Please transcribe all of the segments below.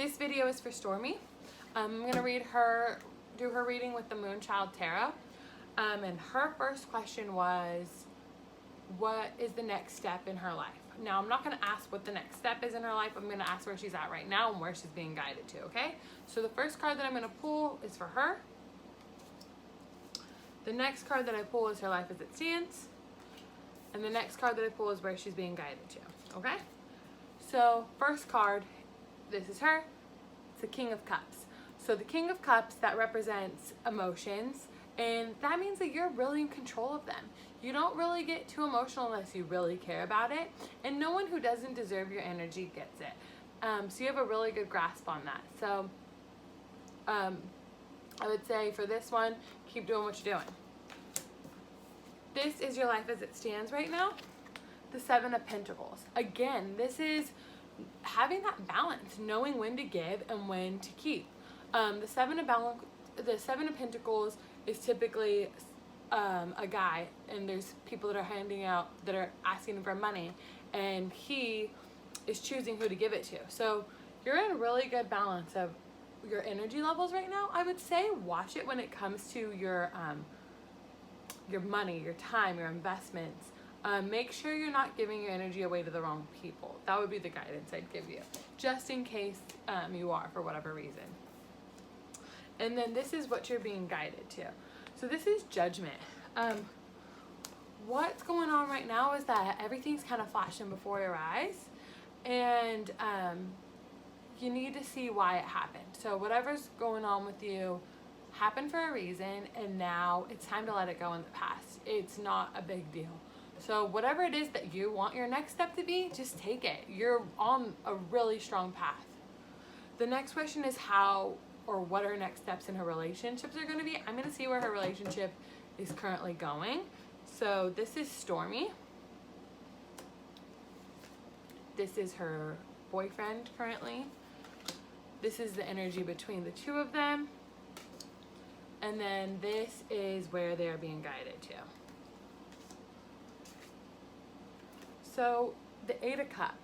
This video is for Stormy. I'm gonna do her reading with the Moonchild Tarot. And her first question was, what is the next step in her life? Now, I'm not gonna ask what the next step is in her life. I'm gonna ask where she's at right now and where she's being guided to, okay? So the first card that I'm gonna pull is for her. The next card that I pull is her life as it stands. And the next card that I pull is where she's being guided to, okay? So first card, this is her. It's the King of Cups. So the King of Cups, that represents emotions, and that means that you're really in control of them. You don't really get too emotional unless you really care about it, and no one who doesn't deserve your energy gets it. So you have a really good grasp on that. So I would say for this one, keep doing what you're doing. This is your life as it stands right now. The Seven of Pentacles. Again, this is having that balance, knowing when to give and when to keep. The Seven of Pentacles is typically a guy, and there's people that are asking for money, and he is choosing who to give it to. So you're in a really good balance of your energy levels right now. I would say watch it when it comes to your money, your time, your investments. Make sure you're not giving your energy away to the wrong people. That would be the guidance I'd give you, just in case you are, for whatever reason. And then this is what you're being guided to. So this is Judgment. What's going on right now is that everything's kind of flashing before your eyes, and you need to see why it happened. So whatever's going on with you happened for a reason, and now it's time to let it go in the past. It's not a big deal. So whatever it is that you want your next step to be, just take it. You're on a really strong path. The next question is how or what her next steps in her relationships are going to be. I'm going to see where her relationship is currently going. So this is Stormy. This is her boyfriend currently. This is the energy between the two of them. And then this is where they're being guided to. So the Eight of Cups.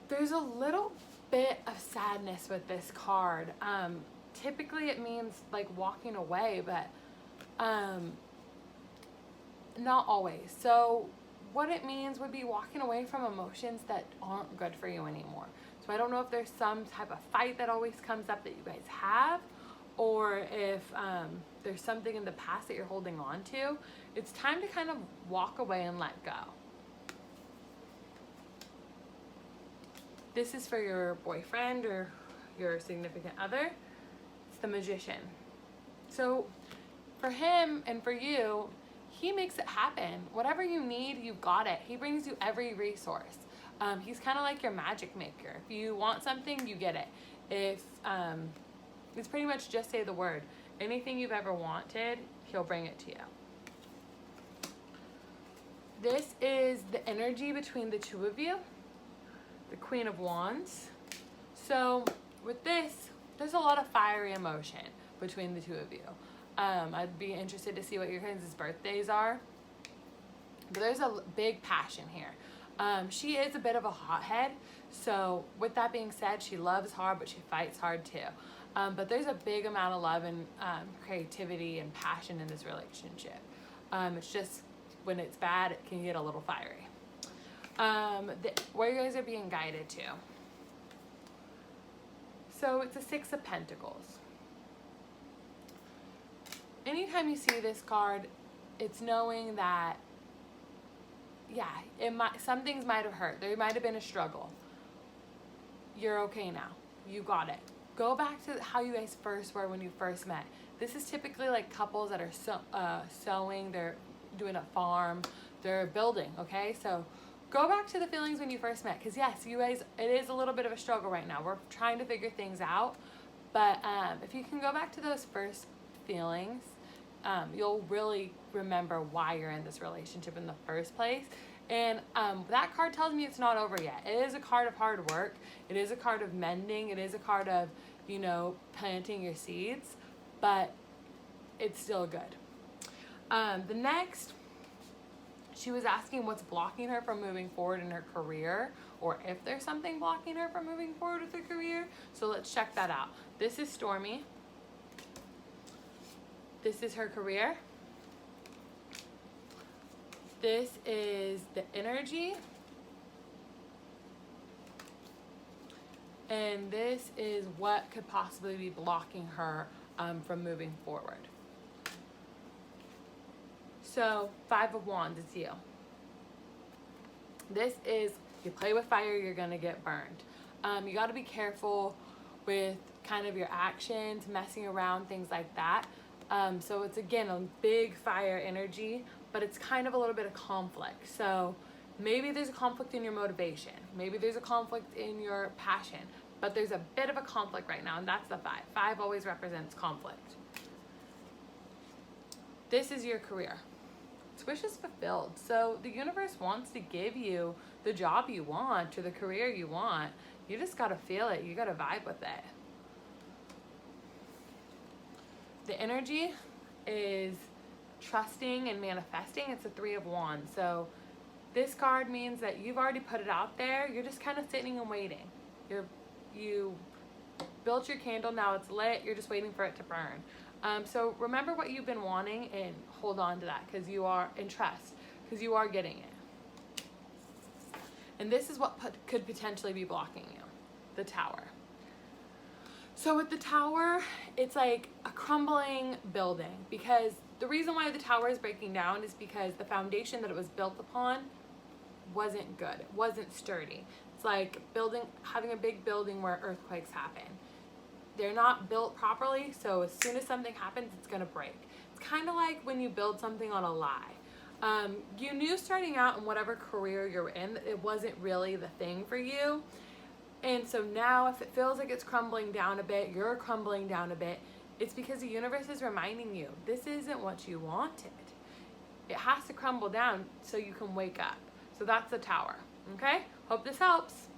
There's a little bit of sadness with this card. Typically it means like walking away, but not always. So what it means would be walking away from emotions that aren't good for you anymore. So I don't know if there's some type of fight that always comes up that you guys have, or if there's something in the past that you're holding on to. It's time to kind of walk away and let go. This is for your boyfriend or your significant other. It's the Magician. So for him and for you, he makes it happen. Whatever you need, you got it. He brings you every resource. He's kind of like your magic maker. If you want something, you get it. If it's pretty much just say the word. Anything you've ever wanted, he'll bring it to you. This is the energy between the two of you. The Queen of Wands. So with this, there's a lot of fiery emotion between the two of you. I'd be interested to see what your guys' birthdays are. But there's a big passion here. She is a bit of a hothead. So with that being said, she loves hard, but she fights hard too. But there's a big amount of love and creativity and passion in this relationship. It's just when it's bad, it can get a little fiery. Where you guys are being guided to. So it's a Six of Pentacles. Anytime you see this card, it's knowing that, yeah, some things might have hurt. There might have been a struggle. You're okay now. You got it. Go back to how you guys first were when you first met. This is typically like couples that are sewing, they're doing a farm, they're building, okay? So go back to the feelings when you first met, because yes, you guys, it is a little bit of a struggle right now. We're trying to figure things out, but if you can go back to those first feelings, you'll really remember why you're in this relationship in the first place. And that card tells me it's not over yet. It is a card of hard work. It is a card of mending. It is a card of, you know, planting your seeds, but it's still good. The next, She was asking what's blocking her from moving forward in her career, or if there's something blocking her from moving forward with her career. So let's check that out. This is Stormy. This is her career. This is the energy. And this is what could possibly be blocking her from moving forward. So, Five of Wands, it's you. This is, you play with fire, you're gonna get burned. You gotta be careful with kind of your actions, messing around, things like that. So it's, again, a big fire energy, but it's kind of a little bit of conflict. So maybe there's a conflict in your motivation. Maybe there's a conflict in your passion, but there's a bit of a conflict right now, and that's the 5. 5 always represents conflict. This is your career. It's wishes fulfilled. So the universe wants to give you the job you want or the career you want. You just got to feel it. You got to vibe with it. The energy is trusting and manifesting. It's a 3 of Wands. So this card means that you've already put it out there. You're just kind of sitting and waiting. You built your candle. Now it's lit. You're just waiting for it to burn. So remember what you've been wanting and hold on to that, because you are in trust, because you are getting it. And this is what could potentially be blocking you, the Tower. So with the Tower, it's like a crumbling building, because the reason why the Tower is breaking down is because the foundation that it was built upon wasn't good. It wasn't sturdy. It's like having a big building where earthquakes happen. They're not built properly, so as soon as something happens, it's gonna break. It's kind of like when you build something on a lie. You knew starting out in whatever career you're in, that it wasn't really the thing for you. And so now if it feels like it's crumbling down a bit, you're crumbling down a bit, it's because the universe is reminding you, this isn't what you wanted. It has to crumble down so you can wake up. So that's the Tower, okay? Hope this helps.